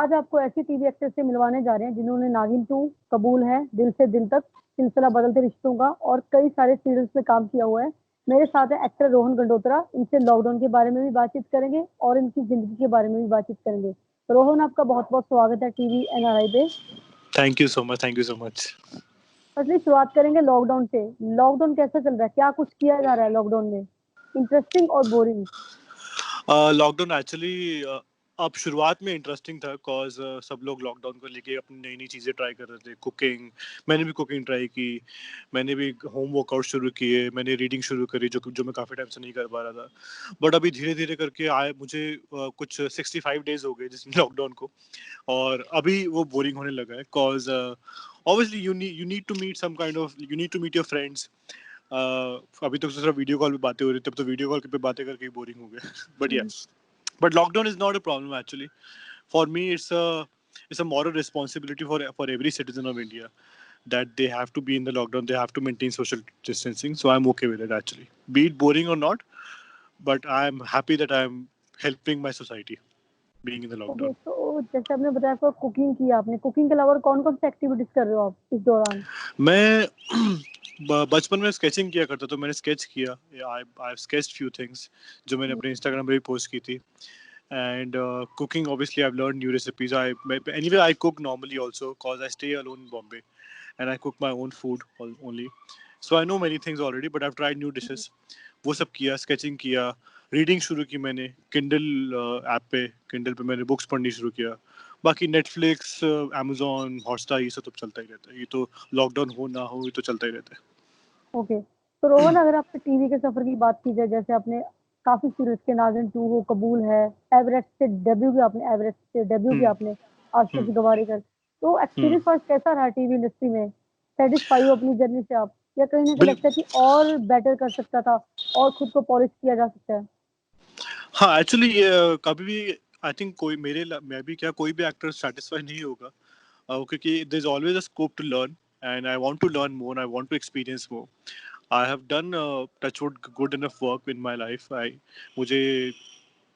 आज आपको ऐसी टीवी एक्टर से मिलवाने जा रहे हैं जिन्होंने नागिन 2, कबूल है, दिल से दिल तक, सिलसिला बदलते रिश्तों का और कई सारे सीरियल्स में काम किया हुआ है। मेरे साथ है एक्टर रोहन गंडोत्रा। इनसे लॉकडाउन के बारे में भी बातचीत करेंगे और इनकी जिंदगी के बारे में भी बातचीत करेंगे। रोहन, आपका बहुत बहुत स्वागत है टीवी एनआरआई पे। Thank you so much, thank you so much. Firstly शुरुआत करेंगे लॉकडाउन से। लॉकडाउन कैसा चल रहा है? क्या कुछ किया जा रहा है लॉकडाउन में, इंटरेस्टिंग और बोरिंग? लॉकडाउन एक्चुअली अब शुरुआत में इंटरेस्टिंग था बिकॉज सब लोग लॉकडाउन को लेके अपनी नई नई चीज़ें ट्राई कर रहे थे। कुकिंग, मैंने भी कुकिंग ट्राई की, मैंने भी होम वर्कआउट शुरू किए, मैंने रीडिंग शुरू करी जो मैं काफ़ी टाइम से नहीं कर पा रहा था। बट अभी धीरे धीरे करके आए मुझे कुछ 65 डेज हो गए जिस लॉकडाउन को, और अभी वो बोरिंग होने लगा है because obviously you need to meet some kind of, you need to meet your friends. अभी तक तो सिर्फ वीडियो कॉल पे बातें हो रही थी, तब तो वीडियो कॉल पे बातें करके बोरिंग हो गए। बट या, but lockdown is not a problem actually. For me, it's a moral responsibility for every citizen of India that they have to be in the lockdown. They have to maintain social distancing. So I'm okay with it actually, be it boring or not. But I'm happy that I'm helping my society being in the okay, lockdown. तो जैसे आपने बताया आपको cooking की, आपने cooking के अलावा कौन कौन सी एक्टिविटीज कर रहे हो आप इस दौरान? मैं बचपन में स्केचिंग किया करता, तो मैंने स्केच किया। आई स्केच्ड फ्यू थिंग्स जो मैंने अपने इंस्टाग्राम पे भी पोस्ट की थी। And cooking, obviously I've learned new recipes. Anyway, I cook normally also cause I stay alone in Bombay and I cook my own food only, so I know many things already, but I've tried new dishes. वो सब किया, sketching किया, reading शुरू की मैंने Kindle app पे। Kindle पे मैंने बुक्स पढ़नी शुरू किया। बाकी नेटफ्लिक्स, अमेजोन हॉटस्टार, ये सब तो चलता ही रहता है। ये तो लॉकडाउन हो ना हो, ये तो चलता ही रहता है। ओके, तो रोहन, अगर आपके टीवी के सफर की बात की जाए, जैसे आपने काफी सीरीज के, नागिन 2 हो, कबूल है, एवरेस्ट से डेब्यू भी आपने, एवरेस्ट से डेब्यू किया हम्म। आपने आशुतोष हम्म। गवारीकर। तो हम्म। एक्सपीरियंस फर्स्ट कैसा रहा टीवी इंडस्ट्री में? सेटिस्फाई हो अपनी जर्नी से आप, या कहीं ना कहीं बिल लगता है कि और बेटर कर सकता था और खुद को पॉलिश किया जा सकता है? हाँ, एक्चुअली कभी भी आई थिंक मैं भी क्या, कोई भी एक्टर सेटिस्फाई नहीं होगा, क्योंकि there is always a scope to learn, and I want to learn more, I want to experience more. I have done touchwood good enough work in my life. I मुझे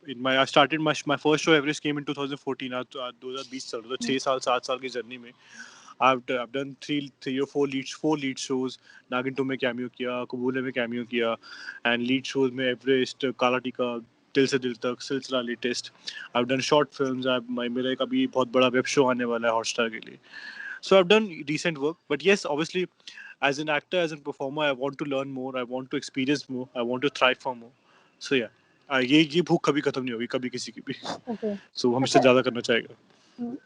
in my I started my first show Everest came in 2014। आज 2020 चल रहा था। 6 साल 7 साल की journey में I've done three or four lead shows. नागिन 2 में कैमियो किया, कबूले में कैमियो किया, एंड लीड शोज में एवरेस्ट, काला टीका, दिल से दिल तक, सिलसिला latest. I've done short films. मेरा एक अभी बहुत बड़ा वेब शो आने वाला है हॉटस्टार के लिए। So I've done decent work, but yes, obviously, as an actor, as a performer, I want to learn more. I want to experience more. I want to thrive for more. So yeah, ये भूख कभी खत्म नहीं होगी, कभी किसी की भी। ओके, So हम इससे अच्छा, ज्यादा करना चाहेगा।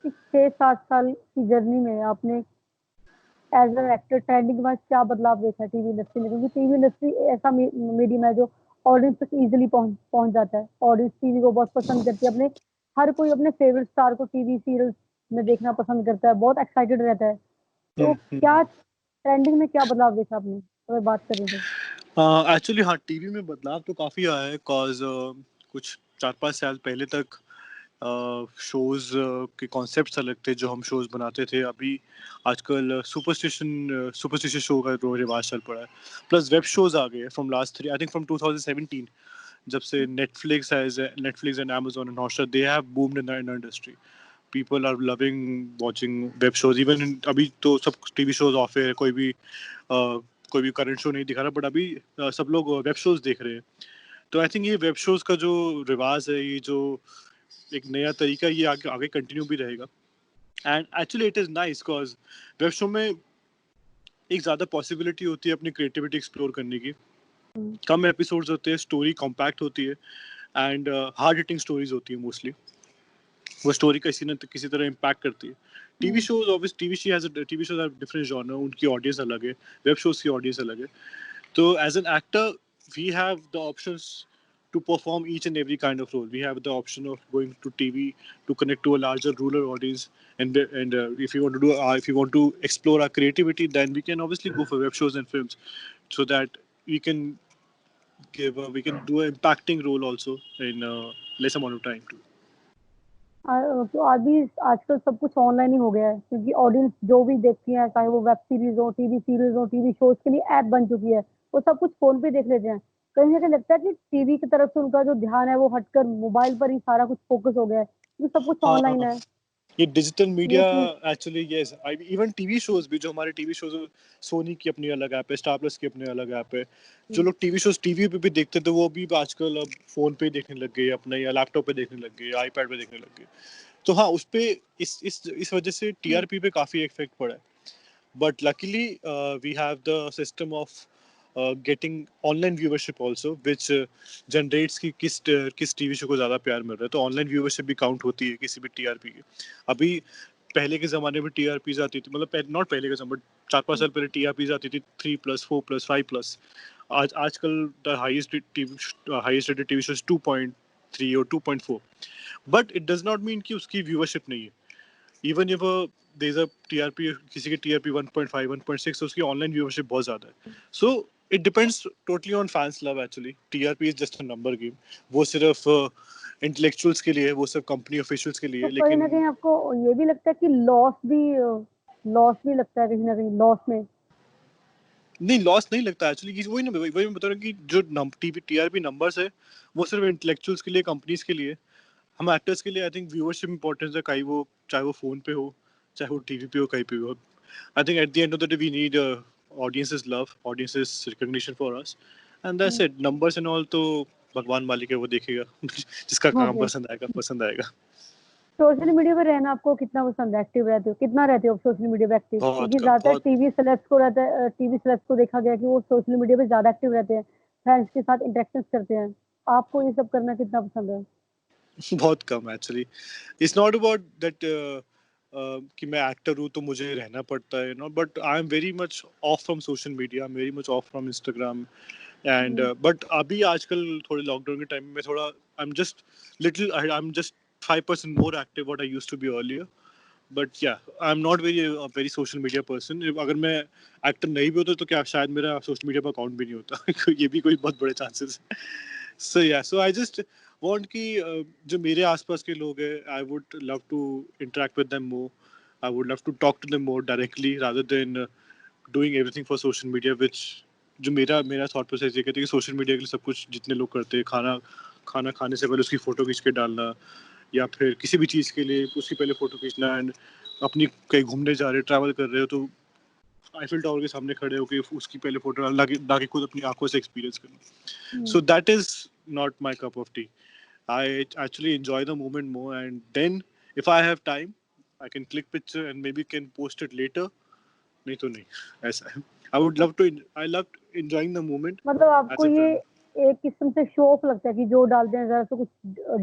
इस 6-7 साल की जर्नी में आपने एज एन एक्टर ट्रेंडिंग के बाद क्या बदलाव देखा है टीवी इंडस्ट्री में? क्योंकि टीवी इंडस्ट्री ऐसा मीडियम है जो ऑडियंस तक इजीली पहुंच पहुंच जाता है। ऑडियंस टीवी को बहुत पसंद करती है, अपने हर कोई अपने फेवरेट स्टार को टीवी सीरियल्स में देखना पसंद करता है, बहुत एक्साइटेड रहता है। तो क्या ट्रेंडिंग में क्या बदलाव देखा आपने, अगर बात करें तो? एक्चुअली हाँ, टीवी में बदलाव तो काफ़ी आया है कॉज कुछ 4-5 साल पहले तक शोज़ के कॉन्सेप्ट्स अलग थे जो हम शोज़ बनाते थे। अभी आजकल सुपरस्टिशियस शो का रिवाज चल पड़ा है। प्लस वेब शोज़ आ गए हैं from last 3, I think from 2017, जब से Netflix and Amazon and Hotstar, they have boomed in the industry. People are loving watching web shows. Even अभी तो सब टीवी शोज ऑफ है, कोई भी करंट शो नहीं दिखा रहा, बट अभी सब लोग वेब शोज देख रहे हैं। तो आई थिंक ये वेब शोज का जो रिवाज है, ये जो एक नया तरीका, ये आगे आगे कंटिन्यू भी रहेगा। And actually it is nice because web show में एक ज़्यादा पॉसिबिलिटी होती है अपनी क्रिएटिविटी एक्सप्लोर करने की। कम एपिसोड्स होते हैं, स्टोरी कॉम्पैक्ट होती है, एंड हार्ड हिटिंग स्टोरीज होती है मोस्टली। वो स्टोरी किसी न किसी तरह इम्पैक्ट करती है। TV shows obvious TV shows have different genre, उनकी ऑडियंस अलग है, वेब शोज की ऑडियंस अलग है। तो as an actor we have the options to perform each and every kind of role. We have the option of going to TV to connect to a larger rural audience, and if you want to if you want to explore our creativity, then we can obviously go for web shows and films, so that we can we can do an impacting role also in less amount of time too. तो अभी आजकल सब कुछ online ही हो गया है, क्योंकि audience जो भी देखती है, चाहे वो वेब सीरीज हो, टीवी सीरीज हो, टीवी शोज के लिए ऐप बन चुकी है, वो सब कुछ फोन पे देख लेते हैं। कहीं ना कहीं लगता है कि टीवी की तरफ से उनका जो ध्यान है वो हटकर मोबाइल पर ही सारा कुछ फोकस हो गया है, क्योंकि सब कुछ ऑनलाइन है। ये डिजिटल मीडिया ये चीज actually yes, even TV shows भी, जो हमारे टीवी शोज, सोनी की अपनी अलग ऐप है, स्टार प्लस की अपनी अलग ऐप है। जो लोग टीवी शोज टीवी पे भी देखते थे वो भी आजकल अब फोन पे देखने लग गए अपने, या लैपटॉप पे देखने लग गए, आईपैड पे देखने लग गए। तो हाँ, उस पे इस वजह से टीआरपी पे काफी इफेक्ट पड़ा है। But luckily, we have the system of getting online viewership also, which generates कि किस टीवी शो को ज़्यादा प्यार मिल रहा है। तो ऑनलाइन व्यूवरशिप भी काउंट होती है किसी भी टीआरपी की। अभी पहले के ज़माने में टीआरपीज आती थी, मतलब नॉट पहले के ज़माने, 4-5 साल पहले टीआरपीज आती थी 3+, 4+, 5+। आजकल the highest rated TV show 2.3 और 2.4। But it does not mean कि उसकी व्यूवरशिप नहीं है। Even if there is a TRP, किसी के टीआरपी 1.5 1.6, तो उसकी ऑनलाइन व्यूअरशिप बहुत ज्यादा है। So it depends totally on fans love actually. TRP is just a number game. वो सिर्फ इंटेलेक्चुअल्स के लिए है, वो सिर्फ कंपनी ऑफिशियल्स के लिए तो है, कहीं ना लेकिन कहीं आपको ये भी लगता है कि लॉस भी लगता है कहीं ना कहीं लॉस में? नहीं, लॉस नहीं लगता एक्चुअली। वही ना, वही मैं बता रहा हूँ कि जो टीआरपी नंबर्स है वो सिर्फ इंटेलेक्चुअल्स के लिए, कंपनीज के लिए। हम एक्टर्स के लिए आई थिंक व्यूअरशिप इंपॉर्टेंस है, कहीं वो चाहे वो फोन पे हो, चाहे वो टीवी पे हो, कहीं पे हो। I think at the end of the day, we need audience's love, audience's recognition for us, and that's it. Numbers and all तो भगवान मालिक है, वो देखेगा। जिसका काम ओके। पसंद आएगा पसंद आएगा। सोशल मीडिया पे रहना आपको कितना पसंद है? एक्टिव रहते हो? कितना रहते हो सोशल मीडिया पे एक्टिव? बहुत क्योंकि कम, ज्यादातर बहुत टीवी सेलेब्स को रहता है, टीवी सेलेब्स को देखा गया कि वो सोशल मीडिया पे ज्यादा एक्टिव रहते हैं, फैंस के साथ इंटरेक्शन करते हैं। आपको ये सब करना कितना पसंद है? बहुत कम actually. It's not about that कि मैं एक्टर हूँ तो मुझे रहना पड़ता है, no, but I am very much off from social media, very much off from Instagram and hmm, but अभी आजकल थोड़े लॉकडाउन के टाइम में थोड़ा I am just 5% more active what I used to be earlier. But yeah, I'm not very social media person. अगर मैं actor नहीं भी होता तो क्या शायद मेरा सोशल मीडिया पर अकाउंट भी नहीं होता। ये भी कोई बहुत बड़े चांसेस है। सो आई जस्ट वांट कि जो मेरे आसपास के लोग हैं, I would love to interact with them more, I would love to talk to them more directly rather than doing everything for social media, which जो मेरा थॉट प्रोसेस ये कहते हैं कि सोशल मीडिया के लिए सब कुछ जितने लोग करते हैं, खाना खाना खाने से पहले उसकी फोटो खींच के डालना, या फिर किसी भी चीज़ के लिए उसकी पहले फोटो खींचना, एंड अपनी कहीं घूमने जा रहे हो, ट्रैवल कर रहे हो, तो आईफिल टावर के सामने खड़े होकर उसकी पहले फोटो डालना, ताकि खुद अपनी आंखों से एक्सपीरियंस करना। Hmm. So that is not my cup of tea. I actually enjoy the moment more, and then if I have time I can click picture and maybe can post it later. नहीं तो नहीं, ऐसा है। I love enjoying the moment मतलब as आपको अ ये friend. एक किस्म से शो ऑफ लगता है कि जो डालते हैं, जरा सा कुछ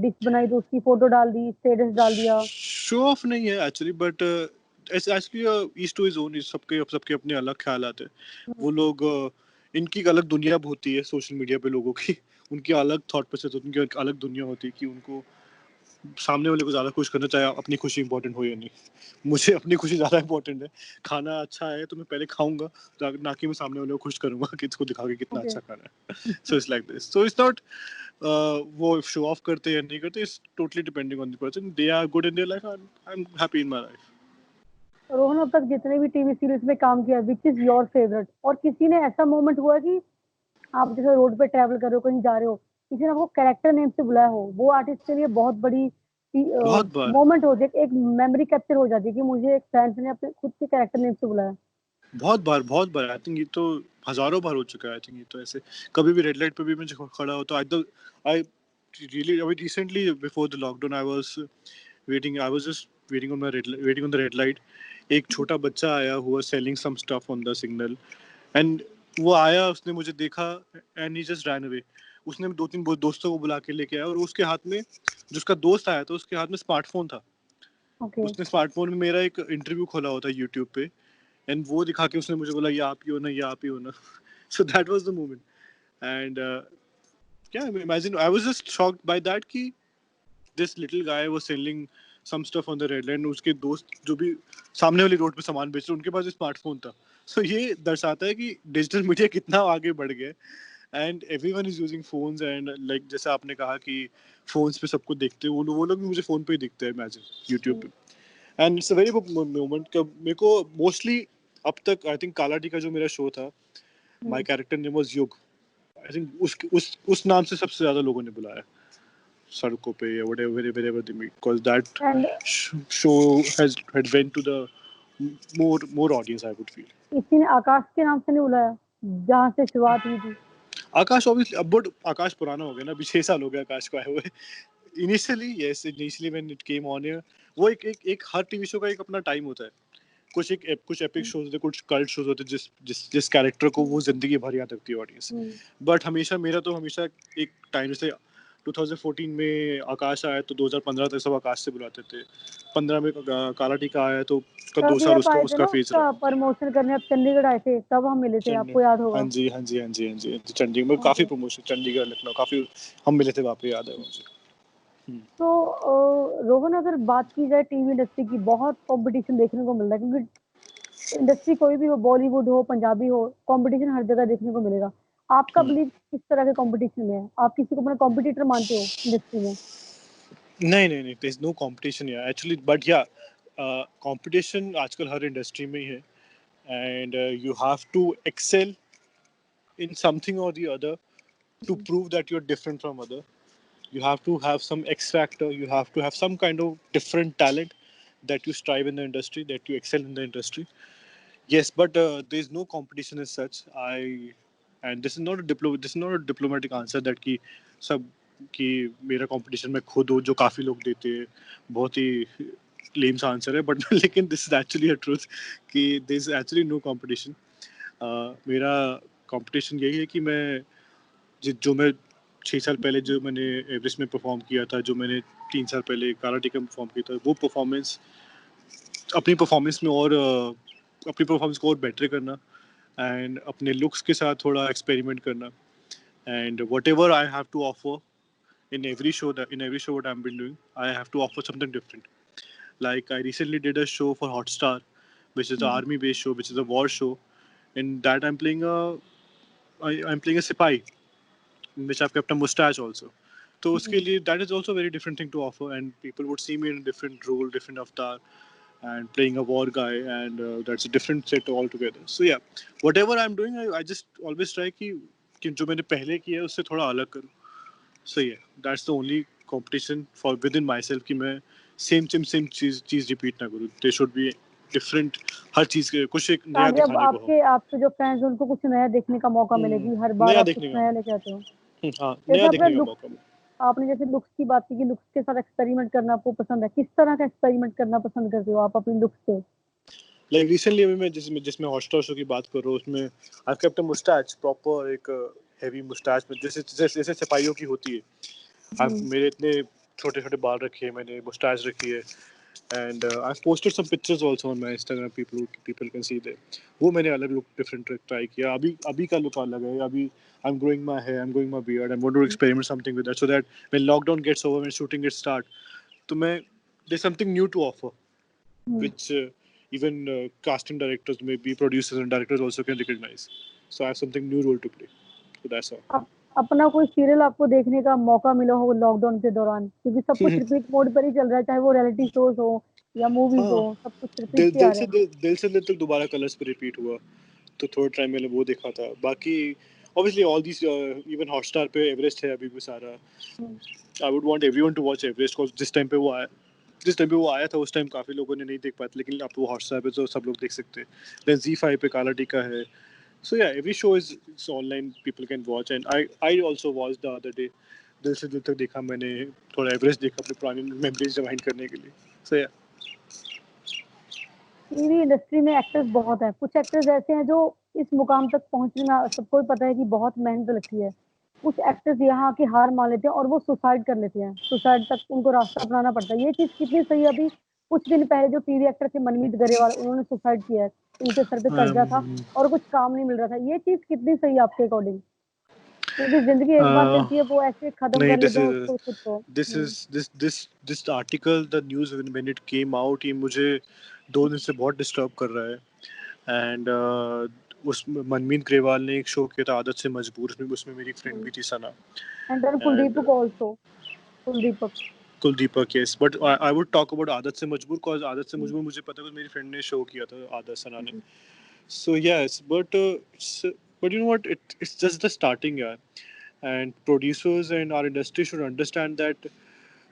डिश बनाई तो उसकी फोटो डाल दी, स्टेटस डाल दिया? शो ऑफ नहीं है actually, but actually each two is own. सबके सबके अपने अलग ख्याल आते हैं। हम्म, वो लोग इनकी एक अलग दुनिया होती है सोशल मीडिया पे लोगों की। उनकी अलग थॉट प्रोसेस होती है, उनकी एक अलग दुनिया होती है कि उनको सामने वाले को ज़्यादा खुश करना, चाहे अपनी खुशी इंपॉर्टेंट हो या नहीं। मुझे अपनी खुशी ज़्यादा इंपॉर्टेंट है। खाना अच्छा है तो मैं पहले खाऊंगा, ना कि मैं सामने वाले को खुश करूंगा कि इसको दिखा के कितना ओके। अच्छा खाना है। So it's like this. So it's not वो शो ऑफ करते या नहीं करते, it's totally depending on the person. They are good in their life, I am happy in my life. Rohan, अब तक जितने भी टीवी सीरीज में काम किया, विच इज योर फेवरेट? और किसी ने ऐसा मोमेंट हुआ कि आप जैसे रोड पे ट्रैवल कर रहे हो, कहीं जा रहे हो, किसी ने आपको कैरेक्टर नेम से बुलाया हो, वो आर्टिस्ट के लिए बहुत बड़ी बहुत बार, मोमेंट हो जाए, एक मेमोरी कैप्चर हो जाती है कि मुझे एक फैंस ने अपने खुद के कैरेक्टर नेम से बुलाया? बहुत बार। आई थिंक ये तो हजारों बार हो चुका है। आई थिंक ये तो ऐसे कभी भी रेड लाइट पे भी मैं जब खड़ा होता, आई रियली अभी recently before the lockdown I was just waiting on the red light. एक छोटा बच्चा आया हुआ selling some stuff on the signal, and वो आया, उसने मुझे देखा and he just ran away. उसने दो तीन दोस्तों को बुला के लेके आया, और उसके हाथ में, जो उसका दोस्त आया था उसके हाथ में स्मार्टफोन था। ओके। उसने स्मार्टफोन में मेरा एक इंटरव्यू खोला होता यूट्यूब पे, एंड वो दिखा के उसने मुझे बोला ये आप ही हो ना, ये आप ही हो ना। So that was the moment. And क्या imagine, I was just shocked by that कि this little guy was selling some stuff on the red line, उसके दोस्त जो भी सामने वाली रोड पे सामान बेच रहे उनके पास स्मार्टफोन था। सो ये दर्शाता है कि डिजिटल मीडिया कितना आगे बढ़ गया है, and everyone is using phones, and like जैसे आपने कहा कि फोन्स पे सबको देखते हैं, वो लोग भी मुझे फोन पे ही दिखते हैं, इमेजिन यूट्यूब पे। And it's a very good moment. मेरे को मोस्टली अब तक आई थिंक काला टी का जो मेरा शो था, माय कैरेक्टर नेम वाज युग। आई थिंक उस नाम से सबसे ज्यादा लोगों ने बुलाया। सड़कों पे या wherever they meet, because that and show had went to the more audience, I would feel. किसी ने आकाश के नाम से नहीं बुलाया जहाँ से शुरुआत हुई थी? आकाश ऑब्वियसली, अब बट आकाश पुराना हो गया ना, अभी 6 साल हो गए आकाश को आए हुए। Initially when it came on air, वो एक हर टीवी शो का एक अपना टाइम होता है। कुछ एपिक शोज होते हैं, कुछ कल्ट शोज होते हैं, जिस कैरेक्टर को वो जिंदगी भर याद रखती है ऑडियंस। बट मेरा तो हमेशा एक टाइम से 2014 में आकाश आया तो 2015 तक सब आकाश से बुलाते थे। 15 में काला टीका आया तो उसका 2 तभी साल आप आए थे उसका ना फेज उसका रहा। प्रमोशन करने, आप चंडीगढ़ आए थे तब हम मिले थे, आपको याद होगा। हाँ जी, चंडीगढ़ में काफी प्रमोशन, चंडीगढ़ लखनऊ काफी हम मिले थे वहाँ पे, याद है मुझे। तो रोहन, अगर बात की जाए टीवी इंडस्ट्री की, बहुत कंपटीशन देखने को मिल रहा है, क्योंकि इंडस्ट्री कोई भी हो, बॉलीवुड हो, पंजाबी हो, कंपटीशन हर जगह देखने को मिलेगा। आपका बिलीव किस तरह के कंपटीशन में है? आप किसी को अपना कॉम्पिटिटर मानते हो इंडस्ट्री में? नहीं, there is no competition yeah actually, but yeah competition आजकल हर इंडस्ट्री में ही है, and you have to excel in something or the other to prove that you're different from other. You have to have some X factor, you have to have some kind of different talent that you strive in the industry, that you excel in the industry. Yes, but there's no competition as such. And this is not a diplomatic answer that कि सब कि मेरा competition में खुद हो, जो काफी लोग देते हैं, बहुत ही लेम सा आंसर है, बट लेकिन this is actually a truth कि this is actually no competition. मेरा कंपटीशन यही है कि जो मैं 6 साल पहले जो मैंने एवरेस्ट में परफॉर्म किया था, जो मैंने 3 साल पहले काला टीका में परफॉर्म किया था, वो परफॉर्मेंस अपनी परफॉर्मेंस में और अपनी परफॉर्मेंस को और बेटर करना, एंड अपने लुक्स के साथ थोड़ा एक्सपेरिमेंट करना, and whatever I have to offer in every show what I've been doing, I have to offer something different. Like I recently did a show for Hotstar, which is an army based show, which is a war show. In that I'm playing a sipai, in which I've kept a mustache also. So उसके लिए that is also a very different thing to offer, and people would see me in a different role, different avatar, and playing a war guy, and that's a different set altogether. So yeah, whatever I'm doing, I just always try कि जो मैंने पहले किया है उससे थोड़ा अलग करूँ. So yeah, that's the only competition for within myself कि मैं same चीज repeat ना करूँ. There should be different, हर चीज के कुछ एक नया ताकि अब दिखाने को हो. आपके जो फैंस उनको कुछ नया देखने का मौका मिले, कि हर बार नया आप कुछ देखने का, नया लेके आते हो। हाँ, जैसे नया अपना देखने का लुक, मौका मिले. आपने जैसे लुक्स की बात की कि लुक्स के साथ एक्सपेरिमेंट करना आपको पसंद है, किस तरह का एक्सपेरिमेंट करना पसंद करते हो आप अपनी लुक्स से? लाइक रिसेंटली अभी मैं जिसमें हॉटस्टार शो की बात कर रहा हूँ, उसमें I kept a moustache, proper एक हेवी मुस्टैच में, जैसे जैसे सिपाहियों की होती है। मेरे इतने छोटे छोटे बाल रखे हैं, मैंने मुस्टैच रखी है, and I posted some pictures also on my Instagram, people can see that. वो मैंने अलग लुक डिफरेंट ट्राई किया। अभी का लुक अलग है। अभी I am growing my hair, I am growing my beard, I want to experiment something with that, so that when lockdown gets over, when shooting gets start, तो मैं there something new to offer, which even casting directors, maybe producers and directors also can recognize. So I have something new role to play. So that's all. अपना कोई serial आपको देखने का मौका मिला हो लॉकडाउन के दौरान? क्योंकि सब कुछ रिपीट मोड पर ही चल रहा है, चाहे वो रियलिटी शोज हो या मूवीज हो, हाँ, सब कुछ रिपीट पे आ रहे हैं। दिल से दिल तक दोबारा कलर्स पे रिपीट हुआ, तो थोड़ा टाइम मैंने वो देखा था। बाकी obviously all these even Hotstar पे एवरेस्ट है अभी भी सारा। I would want everyone to watch Everest, because जिस टाइम पे वो आया था उस टाइम काफी लोगों ने नहीं देख पाए थे, लेकिन अब वो हॉटस्टार पे तो सब लोग देख सकते हैं। देन Z5 पे काला टीका है। So yeah, every show is online, people can watch, and I also watched the other day, दिल से दिल तक देखा मैंने, थोड़ा एवरेस्ट देखा अपनी पुरानी मेमोरीज रिवाइंड करने के लिए। So yeah. टीवी इंडस्ट्री में एक्टर्स बहुत हैं, कुछ एक्टर्स ऐसे हैं जो इस मुकाम तक पहुंचने में सबको ही पता है कि बहुत मेहनत लगती है। कुछ एक्टर्स यहाँ आके हार मान लेते हैं और वो सुसाइड कर लेते हैं, सुसाइड तक उनको रास्ता अपनाना पड़ता है। ये चीज कितनी सही है? अभी कुछ दिन पहले जो टीवी एक्टर थे मनमीत गरेवाल, उन्होंने सुसाइड किया है, उनके सर पे कर्जा था और कुछ काम नहीं मिल रहा था। ये चीज कितनी सही है आपके अकॉर्डिंग? क्योंकि जिंदगी एक बार मिलती है, वो ऐसे खत्म नहीं, कर लेते हैं उसको खुद को। this article, the news when it came out, ये मुझे 2 दिन से बहुत डिस्टर्ब कर रहा है। एंड उस मनमीत ग्रेवाल ने एक शो किया था आदत से मजबूर, उसमें मेरी फ्रेंड भी थी Sana, and then and Kuldeepak also, Kuldeepak. Kuldeepak, yes, but I would talk about आदत से मजबूर, बिकॉज आदत से मजबूर मुझे पता है, मेरी फ्रेंड ने शो किया था, आदत सना ने। So yes, but you know what? It's just the starting, yeah. and producers and our industry should understand that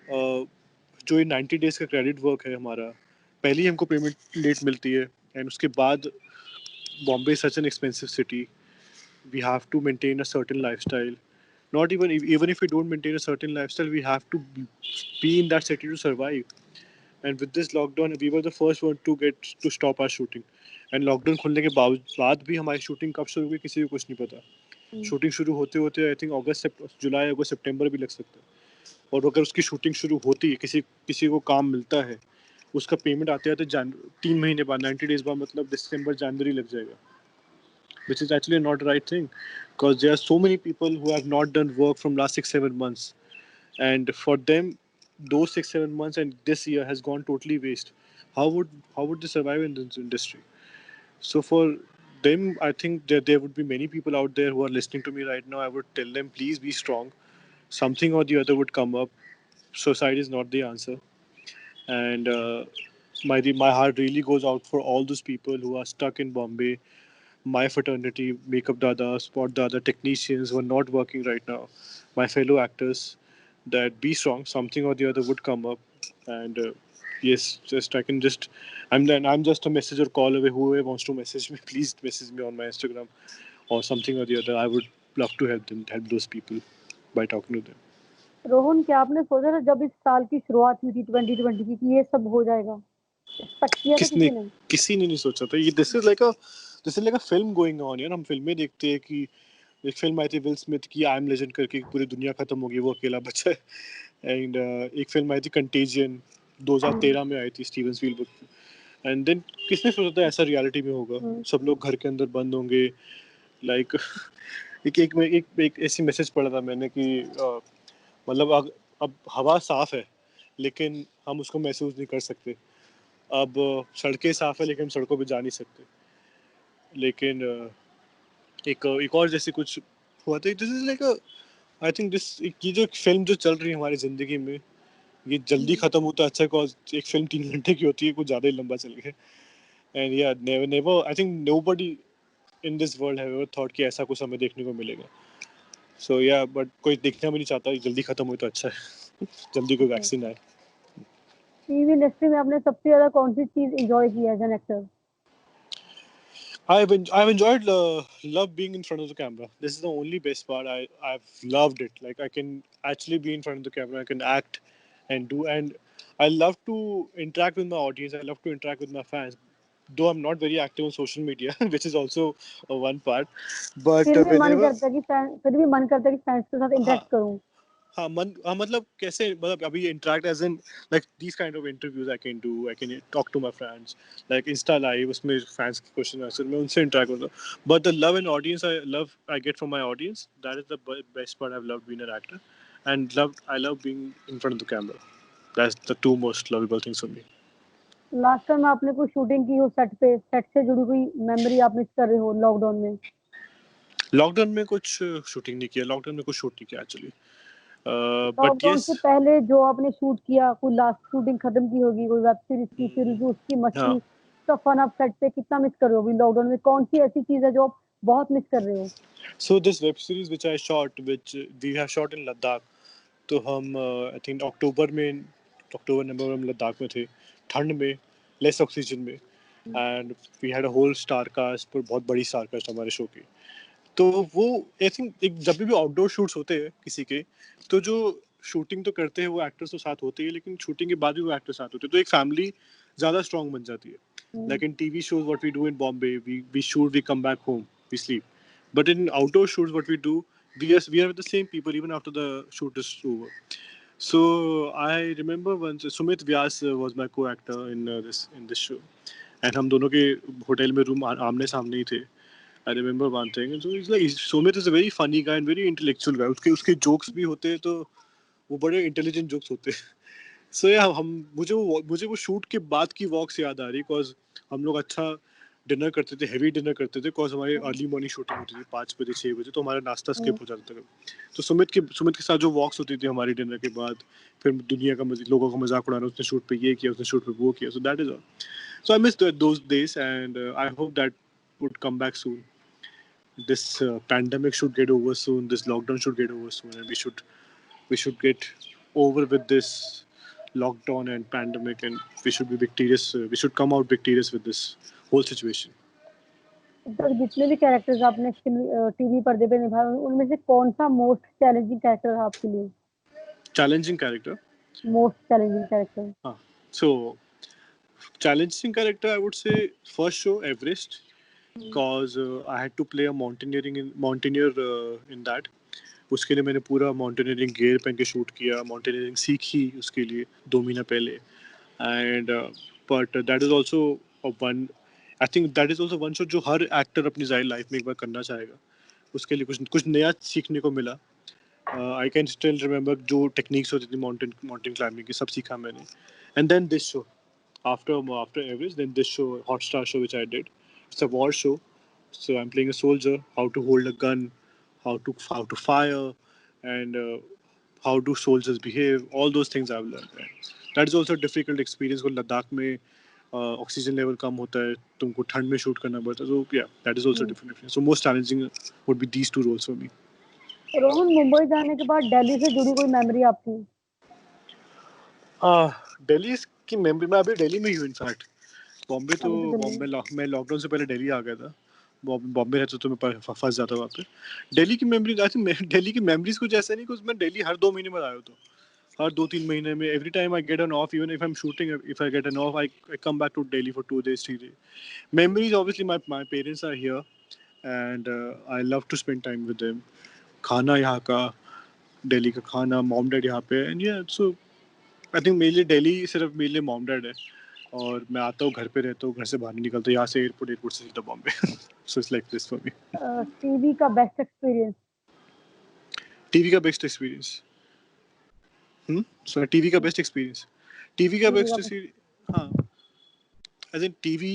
जो ये 90 डेज का क्रेडिट वर्क है हमारा, पहले ही हमको पेमेंट लेट मिलती है, एंड उसके बाद Bombay is such an expensive city, we have to maintain a certain lifestyle. Not even if we don't maintain a certain lifestyle, we have to be in that city to survive. And with this lockdown, we were the first one to get to stop our shooting. And lockdown खुलने के बाद भी हमारी shooting कब शुरू हुई किसी को कुछ नहीं पता. शूटिंग शुरू होते होते आई थिंक जुलाई अगस्त सितंबर भी लग सकता है. और अगर उसकी शूटिंग शुरू होती है, किसी को काम मिलता है, उसका पेमेंट आते आते 3 महीने बाद 90 डेज बाद मतलब दिसंबर जनवरी लग जाएगा, which is actually not the right thing, because there are so many people who have not done work from last 6-7 months, and for them those 6-7 months and this year has gone totally waste. How would they survive in this industry? So for them, I think that there would be many people out there who are listening to me right now. I would tell them, please be strong. Something or the other would come up. Suicide is not the answer. And my heart really goes out for all those people who are stuck in Bombay, my fraternity, makeup dada, spot dada, technicians who are not working right now, my fellow actors, that be strong. Something or the other would come up, and yes, just I can just, I'm just a message or call away. Whoever wants to message me, please message me on my Instagram or something or the other. I would love to help those people by talking to them. Rohan, क्या आपने सोचा था जब इस साल की शुरुआत हुई थी 2020 की कि ये सब हो जाएगा? एक्सपेक्ट किया था किसी ने नहीं सोचा था ये. This is like a film going on यार. हम फिल्में देखते हैं कि एक फिल्म आई थी विल स्मिथ की, आई एम लेजेंड करके, पूरी दुनिया खत्म होगी, वो अकेला बचा है. एंड एक फिल्म आई थी कंटेजियन 2013 में आई थी, स्टीवन स्पीलबर्ग की. एंड देन किसने सोचा था ऐसा रियलिटी में होगा, सब लोग घर के अंदर बंद होंगे. लाइक एक ऐसी मैसेज पढ़ा था मैंने कि मतलब अब हवा साफ है लेकिन हम उसको महसूस नहीं कर सकते. अब सड़कें साफ है लेकिन हम सड़कों पे जा नहीं सकते. लेकिन एक और जैसे कुछ हुआ था. This is like I think ये जो फिल्म जो चल रही है हमारी जिंदगी में, ये जल्दी खत्म होता अच्छा है, बिकॉज एक फिल्म 3 घंटे की होती है, कुछ ज़्यादा ही लंबा चल गया. एंड या never I think nobody in this world have ever thought कि ऐसा कुछ हमें देखने को मिलेगा. सो या बट कोई देखना भी नहीं चाहता, जल्दी खत्म हो तो अच्छा है. जल्दी कोई वैक्सीन आए. टीवी इंडस्ट्री में आपने सबसे ज्यादा कौन सी चीज एंजॉय की as an actor? I've enjoyed love being in front of the camera. This is the only best part. I've loved it. Like I can actually be in front of the camera. I can act and do, and I love to interact with my audience. I love to interact with my fans. Though I'm not very active on social media, which is also one part. But फिर भी मन whenever करता है कि fans के साथ interact करूं. हाँ मतलब कैसे, मतलब अभी interact as in like these kind of interviews I can talk to my friends like insta live, उसमें फैंस के क्वेश्चन आंसर में उनसे इंटरेक्ट होता हूँ. But the love and audience I get from my audience, that is the best part. I love being an actor and I love being in front of the camera. That's the two most lovable things for me. Last time आपने कोई shooting की हो set से जुड़ी हुई memory आप miss कर रहे हो लॉकडाउन में? लॉकडाउन में कुछ शूटिंग नहीं किया. लॉकडाउन में कुछ शूट नहीं किया एक्चुअली. बट लॉकडाउन यस, से पहले जो आपने शूट किया, कोई लास्ट शूटिंग खत्म की होगी, कोई वेब सीरीज की, फिर जो उसकी मस्ती, उसका फन आप सेट पे कितना मिस कर रहे हो अभी लॉकडाउन में? कौन सी ऐसी चीज है जो आप बहुत मिस कर रहे हो? So this web series which I shot, which we have shot in Ladakh, तो हम आई थिंक अक्टूबर नवंबर में लद्दाख में थे, ठंड में, लेस ऑक्सीजन में. And we had a whole star cast, पर बहुत बड़ी स्टार कास्ट हमारे शो की. तो वो आई थिंक एक जब भी आउटडोर शूट्स होते हैं किसी के, तो जो शूटिंग तो करते हैं वो एक्टर्स तो साथ होते हैं, लेकिन शूटिंग के बाद भी वो एक्टर्स साथ होते हैं, तो एक फैमिली ज़्यादा स्ट्रॉन्ग बन जाती है. Like in TV shows, what we do in Bombay, we shoot, we come back home, we sleep. But in outdoor shoots, what we do, we are with the same people even after the shoot is over. So I remember once Sumit Vyas was my co-actor in this show, and हम दोनों के hotel में room आमने सामने ही थे. I remember one thing. So he's like, Sumit is a very funny guy and very intellectual guy. उसके jokes भी होते हैं, तो वो बड़े intelligent jokes होते हैं. So yeah, मुझे वो शूट के बाद की वॉक्स याद आ रही, बिकॉज हम लोग अच्छा डिनर करते थे, हेवी डिनर करते थे, बिकॉज हमारी अर्ली मॉर्निंग शूटिंग होती थी 5 बजे 6 बजे, तो हमारा नाश्ता स्किप हो जाता था. तो सुमित के साथ जो वॉक्स होती थी हमारी डिनर के बाद, फिर दुनिया का लोगों का मजाक उड़ाना, उसने शूट पे ये किया, उसने शूट पे वो किया. सो that is all. So I miss those days and I hope that would come back soon. this pandemic should get over soon, this lockdown should get over soon, and we should get over with this lockdown and pandemic, and we should be victorious. We should come out victorious with this whole situation. अब तक जितने भी characters आपने TV पर्दे पे निभाए उनमें से कौन सा मोस्ट चैलेंजिंग कैरेक्टर था आपके लिए? Challenging character. Most challenging character? So challenging character, I would say first show Everest, because I had to play a mountaineer in that. उसके लिए मैंने पूरा माउंटेनियरिंग गियर पहन के शूट किया, माउंटेनियरिंग सीखी उसके लिए 2 महीना पहले, and but that is also one, I think that is also one show जो हर एक्टर अपनी लाइफ में एक बार करना चाहेगा. उसके लिए कुछ कुछ नया सीखने को मिला. आई कैन स्टिल रिमेंबर जो टेक्निक्स होती थी माउंटेन क्लाइंबिंग की, सब सीखा मैंने. And then this show after Everest, then this show, Hotstar show, which I did. It's a war show, so I'm playing a soldier, how to hold a gun, how to fire, and how do soldiers behave. All those things I've learned. And that is also a difficult experience. को लद्दाख में oxygen level कम होता है, तुमको ठंड में shoot करना पड़ता है. So yeah, that is also different. So most challenging would be these two roles for me. Rohan, Mumbai जाने के बाद दिल्ली से जुड़ी कोई मेमोरी आपकी? दिल्ली की मेमोरी, मैं अभी दिल्ली में ही हूँ इनफैक्ट. बॉम्बे तो मैं लॉकडाउन से पहले दिल्ली आ गया था. बॉम्बे रहता तो मैं फंस जाता वहाँ पे. दिल्ली की मेमोरी, आई थिंक दिल्ली की मेमोरीज कुछ ऐसा नहीं, कुछ मैं दिल्ली हर 2 महीने में आया तो हर 2-3 महीने में, every time I get an off, even if I am shooting, if I get an off, I come back to Delhi for 2 days 3 days. Memories obviously my parents are here and I love to spend time with them. खाना यहाँ का, दिल्ली का खाना, mom dad यहाँ पे, and या सो I think मेरे लिए दिल्ली सिर्फ मेरे लिए मॉम डैड है. और मैं आता हूँ, घर पे रहता हूँ, घर से बाहर नहीं निकलता, यहाँ से एयरपोर्ट से सीधा बॉम्बे. सो it's like this for me. TV का बेस्ट एक्सपीरियंस? टीवी का बेस्ट एक्सपीरियंस, सो टीवी का बेस्ट एक्सपीरियंस, टीवी का बेस्ट एक्सपीरियंस, हाँ. I think TV,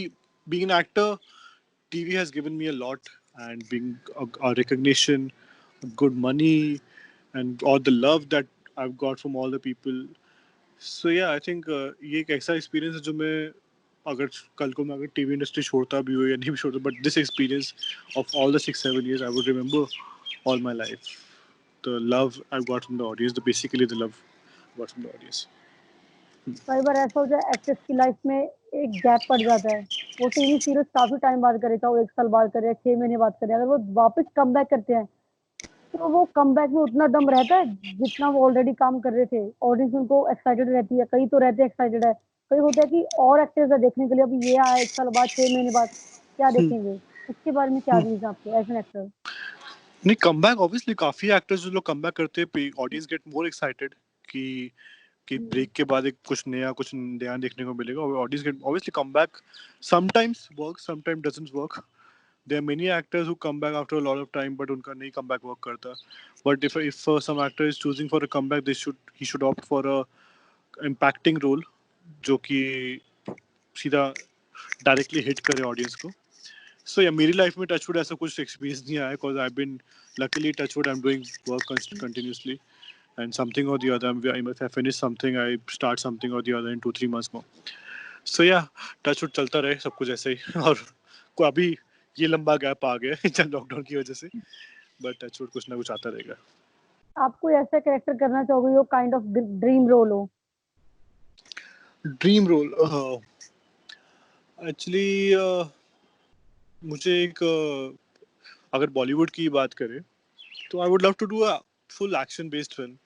being an actor, TV has given me a lot, and being a recognition, good money, and all the love that I've got from all the people. So yeah, I think ये एक ऐसा experience है जो मैं अगर कल को मैं अगर टीवी इंडस्ट्री छोड़ता भी हो या नहीं भी छोड़ता, but this experience of all the 6-7 years I would remember all my life. The love I got from the audience, basically the love I got from the audience. कई बार ऐसा होता है एक्ट्रेस की लाइफ में एक गैप पड़ जाता है, वो टीवी सीरियल काफी टाइम बाद करे, चाहे वो 1 साल बाद करे, 6 महीने बाद करे, अगर वो वापस कम बैक करते हैं तो वो कम बैक में उतना दम रहता है जितना वो ऑलरेडी काम कर रहे थे, ऑडियंस उनको एक्साइटेड रहती है, कई तो रहते एक्साइटेड है, कई होता है कि और एक्टर्स है देखने के लिए, अभी ये आया 1 साल बाद, 6 महीने बाद, क्या देखेंगे? इसके बारे में क्या व्यूज आपके एज एन एक्टर? नहीं, कमबैक ऑब्वियसली काफी एक्टर्स जो लोग कमबैक करते हैं, ऑडियंस गेट मोर एक्साइटेड कि ब्रेक के बाद एक कुछ नया देखने को मिलेगा. Audience get obviously comeback sometimes work, sometime doesn't work. There are many actors who come back after a lot of time, but उनका नहीं comeback work करता. But if some actor is choosing for a comeback, he should opt for a impacting role, जो कि सीधा directly hit करे audience को. So yeah, मेरी life में touchwood ऐसा कुछ experience नहीं आया, because I've been luckily touchwood, I'm doing work continuously, and something or the other, if I finish something, I start something or the other in 2-3 months more. So yeah, touchwood चलता रहे सब कुछ ऐसे ही. और को अभी ये लंबा गैप आ गया है लॉकडाउन की वजह से, बट टचवुड कुछ ना कुछ आता रहेगा. आप कोई ऐसा कैरेक्टर करना चाहोगे जो काइंड ऑफ ड्रीम रोल हो? ड्रीम रोल, एक्चुअली मुझे एक अगर बॉलीवुड की बात करें तो I would love to do a full action based film.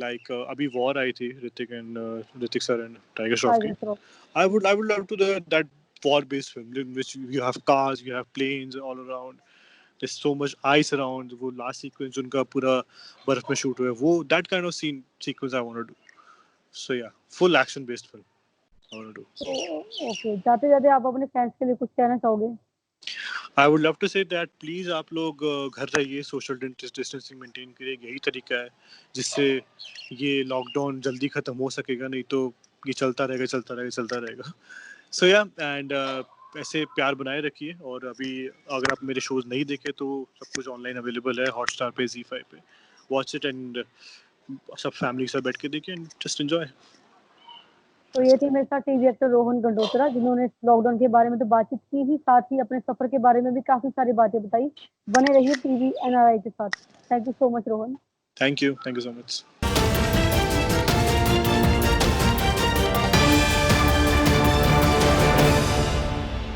Like अभी वॉर आई थी, ऋतिक सर एंड टाइगर श्रॉफ की. I would love to do that war based film in which you have cars, you have planes all around, there's so much ice around. वो last sequence उनका पूरा बर्फ में shoot हुआ है, वो that kind of sequence I want to do. So yeah, full action based film I want to do. Okay, जाते जाते आप अपने फैंस के लिए कुछ कहना चाहोगे? I would love to say that please आप लोग घर रहिए, सोशल डिस्टेंसिंग मेंटेन करिए, यही तरीका है जिससे ये लॉकडाउन जल्दी खत्म हो सकेगा, नहीं तो ये चलता रहेगा. So yeah, and ऐसे प्यार बनाए रखिए. और अभी अगर आप मेरे शोज नहीं देखे तो सब कुछ ऑनलाइन अवेलेबल है, हॉटस्टार पे, ZEE5 पे. वॉच इट एंड सब फैमिली के साथ बैठ के देखिए एंड जस्ट एंजॉय. तो ये थे मेरे साथ टीवी एक्टर रोहन गंडोत्रा, जिन्होंने लॉकडाउन के बारे में तो बातचीत की ही, साथ ही अपने सफर के बारे में भी काफी सारी बातें बताई। बने रहिए टीवी एनआरआई के साथ। Thank you so much Rohan. Thank you so much.